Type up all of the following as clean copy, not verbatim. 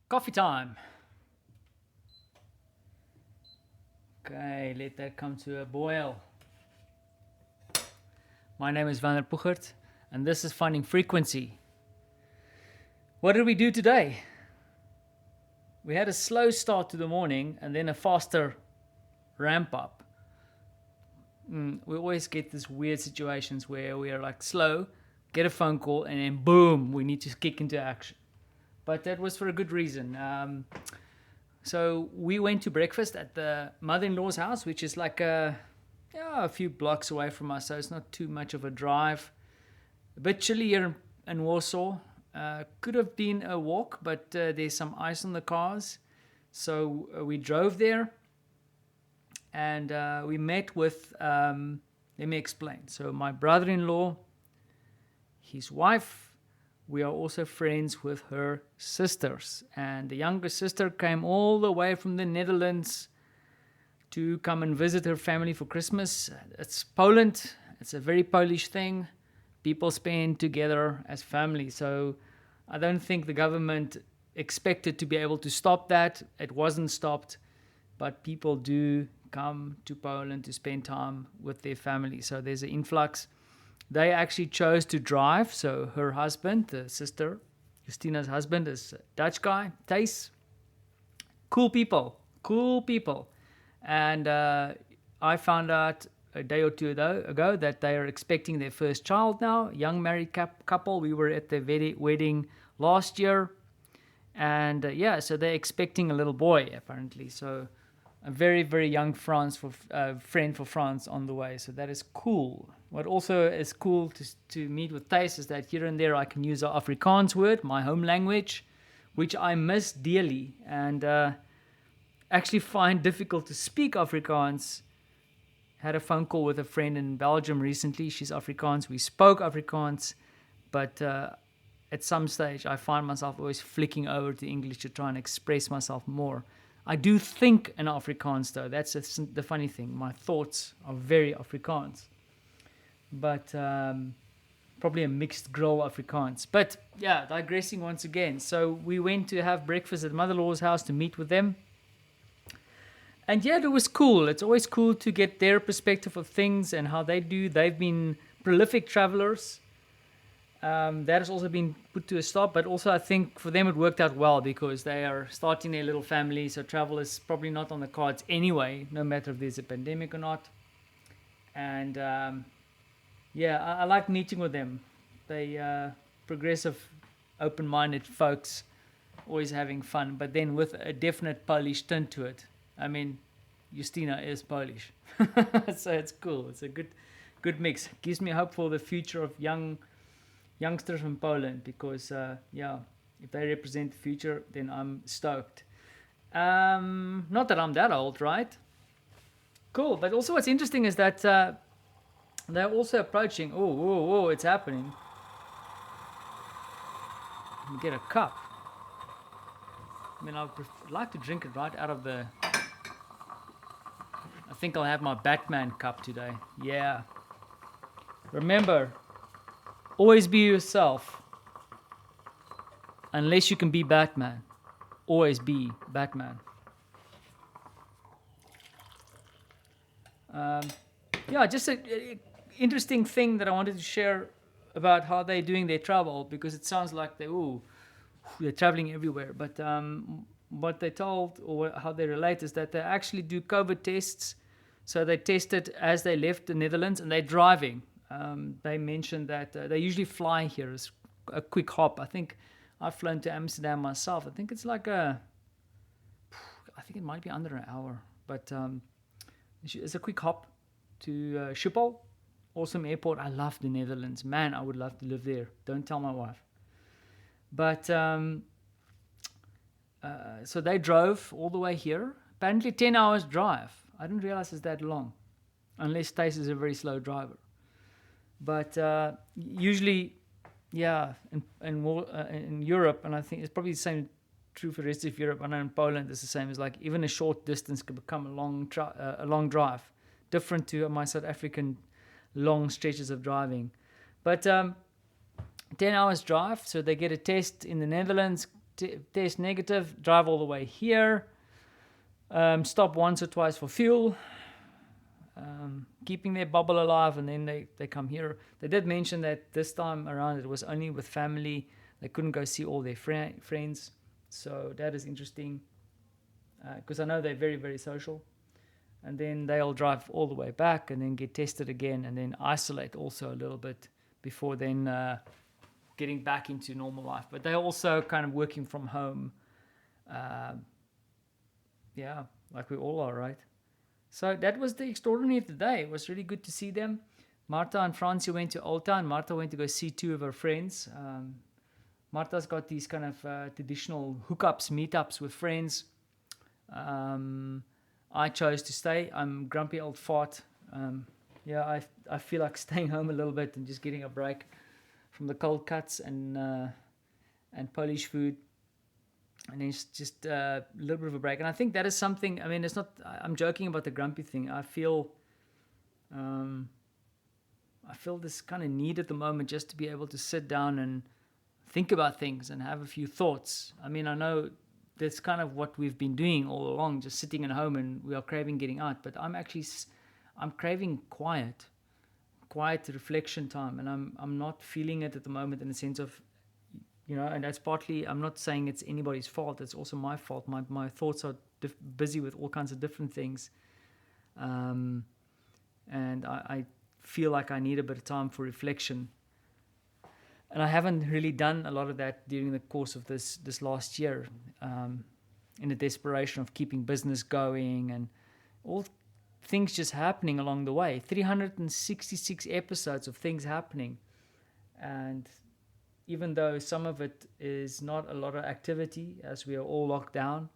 Coffee time. Okay, let that come to a boil. My name is Vander Puchert, and this is Finding Frequency. What did we do today? We had a slow start to the morning and then a faster ramp up. We always get these weird situations where we are like slow, get a phone call, and then boom, we need to kick into action. But that was for a good reason. So we went to breakfast at the mother-in-law's house, which is like a few blocks away from us, so it's not too much of a drive. A bit chilly here in Warsaw. Could have been a walk, but there's some ice on the cars. So we drove there and we met with, let me explain. So my brother-in-law, his wife, we are also friends with her sisters. And the younger sister came all the way from the Netherlands to come and visit her family for Christmas. It's Poland. It's a very Polish thing. People spend together as family. So I don't think the government expected to be able to stop that. It wasn't stopped. But people do come to Poland to spend time with their family. So there's an influx. They actually chose to drive. So her husband, the sister, Justina's husband, is a Dutch guy, Thijs. Cool people. And I found out a day or two ago that they are expecting their first child now. Young married couple. We were at the wedding last year. And so they're expecting a little boy, apparently. So a very, very young friend for France on the way. So that is cool. What also is cool to meet with Thijs is that here and there I can use an Afrikaans word, my home language, which I miss dearly and actually find difficult to speak Afrikaans. Had a phone call with a friend in Belgium recently. She's Afrikaans. We spoke Afrikaans, but at some stage I find myself always flicking over to English to try and express myself more. I do think in Afrikaans though. That's the funny thing. My thoughts are very Afrikaans. But probably a mixed grill Afrikaans. But yeah, digressing once again. So we went to have breakfast at mother-in-law's house to meet with them. And yeah, it was cool. It's always cool to get their perspective of things and how they do. They've been prolific travelers. That has also been put to a stop. But also I think for them it worked out well because they are starting their little family. So travel is probably not on the cards anyway, no matter if there's a pandemic or not. And I like meeting with them. They progressive, open-minded folks, always having fun, but then with a definite Polish tint to it. I mean, Justina is Polish, so it's cool. It's a good mix. Gives me hope for the future of youngsters from Poland because, if they represent the future, then I'm stoked. Not that I'm that old, right? Cool, but also what's interesting is that they're also approaching. Oh, it's happening. Let me get a cup. I mean, I'd like to drink it right out of the... I think I'll have my Batman cup today. Yeah. Remember, always be yourself. Unless you can be Batman. Always be Batman. Just a interesting thing that I wanted to share about how they're doing their travel because it sounds like they're traveling everywhere. But what they told or how they relate is that they actually do COVID tests. So they tested as they left the Netherlands and they're driving. They mentioned that they usually fly here as a quick hop. I think I've flown to Amsterdam myself. I think it's like I think it might be under an hour. But it's a quick hop to Schiphol. Awesome airport. I love the Netherlands. Man, I would love to live there. Don't tell my wife. But so they drove all the way here. Apparently 10 hours drive. I didn't realize it's that long. Unless Thijs is a very slow driver. But usually, in Europe, and I think it's probably the same true for the rest of Europe. I know in Poland it's the same. It's like even a short distance could become a long drive. Different to my South African long stretches of driving. But 10 hours drive, so they get a test in the Netherlands, test negative, drive all the way here, stop once or twice for fuel, keeping their bubble alive, and then they come here. They did mention that this time around it was only with family. They couldn't go see all their friends. So that is interesting, because I know they're very, very social. And then they'll drive all the way back and then get tested again and then isolate also a little bit before then getting back into normal life. But they're also kind of working from home. Yeah, like we all are, right? So that was the extraordinary of the day. It was really good to see them. Martha and Francie went to Old Town. Martha went to go see two of her friends. Martha's got these kind of traditional hookups, meetups with friends. I chose to stay. I'm grumpy old fart. I feel like staying home a little bit and just getting a break from the cold cuts and Polish food, and then just a little bit of a break. And I think that is something. I mean, it's not. I'm joking about the grumpy thing. I feel this kind of need at the moment just to be able to sit down and think about things and have a few thoughts. I mean, I know that's kind of what we've been doing all along, just sitting at home, and we are craving getting out. But I'm craving quiet reflection time, and I'm not feeling it at the moment in the sense of, and that's partly, I'm not saying it's anybody's fault. It's also my fault. My thoughts are busy with all kinds of different things, and I feel like I need a bit of time for reflection. And I haven't really done a lot of that during the course of this last year, in the desperation of keeping business going and all things just happening along the way. 366 episodes of things happening. And even though some of it is not a lot of activity as we are all locked down,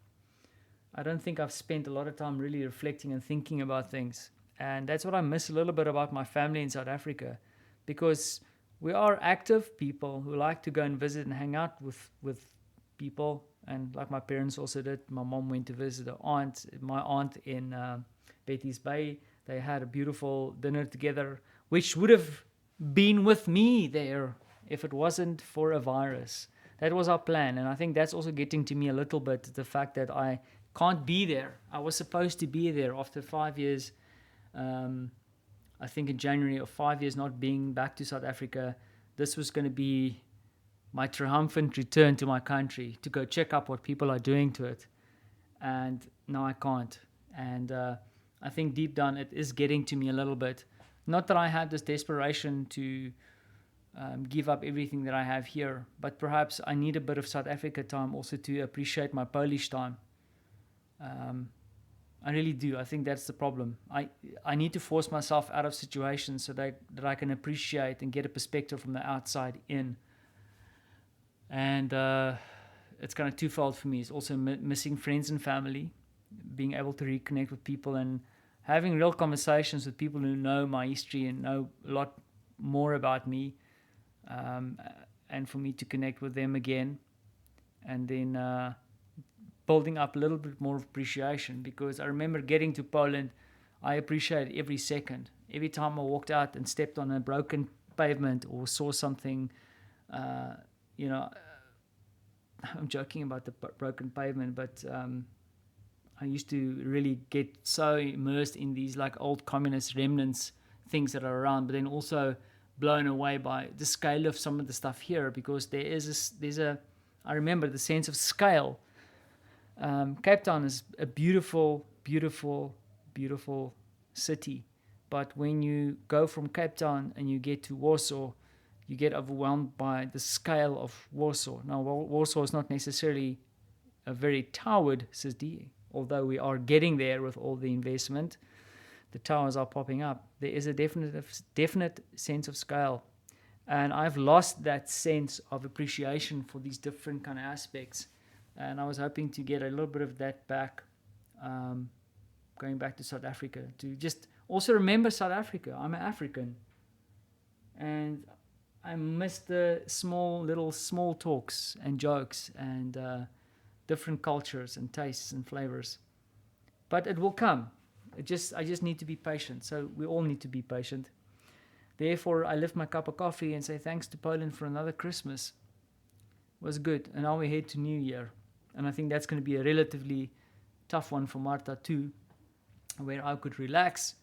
I don't think I've spent a lot of time really reflecting and thinking about things. And that's what I miss a little bit about my family in South Africa, because we are active people who like to go and visit and hang out with people. And like my parents also did, my mom went to visit my aunt in Betty's Bay. They had a beautiful dinner together, which would have been with me there if it wasn't for a virus. That was our plan. And I think that's also getting to me a little bit, the fact that I can't be there. I was supposed to be there after 5 years. I think in January of 5 years not being back to South Africa, this was going to be my triumphant return to my country to go check up what people are doing to it. And now I can't. And I think deep down it is getting to me a little bit. Not that I have this desperation to give up everything that I have here, but perhaps I need a bit of South Africa time also to appreciate my Polish time. I really do. I think that's the problem. I need to force myself out of situations so that I can appreciate and get a perspective from the outside in. And it's kind of twofold for me. It's also missing friends and family, being able to reconnect with people and having real conversations with people who know my history and know a lot more about me, and for me to connect with them again. And then building up a little bit more appreciation, because I remember getting to Poland, I appreciated every second. Every time I walked out and stepped on a broken pavement or saw something, I'm joking about the broken pavement, but I used to really get so immersed in these like old communist remnants, things that are around, but then also blown away by the scale of some of the stuff here, because I remember the sense of scale. Cape Town is a beautiful, beautiful, beautiful city. But when you go from Cape Town and you get to Warsaw, you get overwhelmed by the scale of Warsaw. Now, Warsaw is not necessarily a very towered city, although we are getting there with all the investment. The towers are popping up. There is a definite sense of scale. And I've lost that sense of appreciation for these different kind of aspects. And I was hoping to get a little bit of that back, going back to South Africa, to just also remember South Africa. I'm an African. And I miss the small talks and jokes and different cultures and tastes and flavors. But it will come. I just need to be patient. So we all need to be patient. Therefore, I lift my cup of coffee and say thanks to Poland for another Christmas. was good. And now we head to New Year. And I think that's going to be a relatively tough one for Marta too, where I could relax.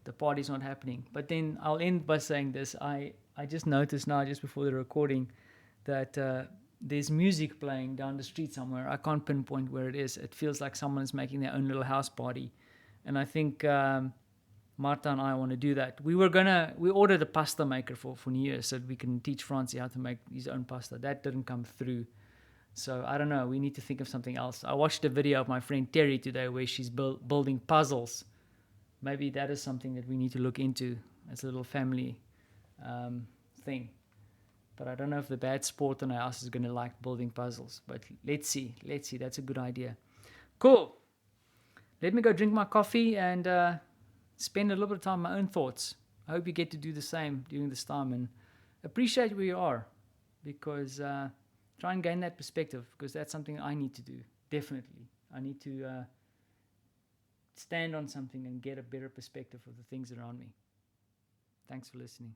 The party's not happening. But then I'll end by saying this. I just noticed now, just before the recording, that there's music playing down the street somewhere. I can't pinpoint where it is. It feels like someone's making their own little house party. And I think Marta and I want to do that. We ordered a pasta maker for New Year so that we can teach Francie how to make his own pasta. That didn't come through. So I don't know. We need to think of something else. I watched a video of my friend Terry today where she's building puzzles. Maybe that is something that we need to look into as a little family thing. But I don't know if the bad sport in our house is going to like building puzzles. But let's see. That's a good idea. Cool. Let me go drink my coffee and spend a little bit of time on my own thoughts. I hope you get to do the same during this time and appreciate where you are, because try and gain that perspective, because that's something I need to do. Definitely. I need to stand on something and get a better perspective of the things around me. Thanks for listening.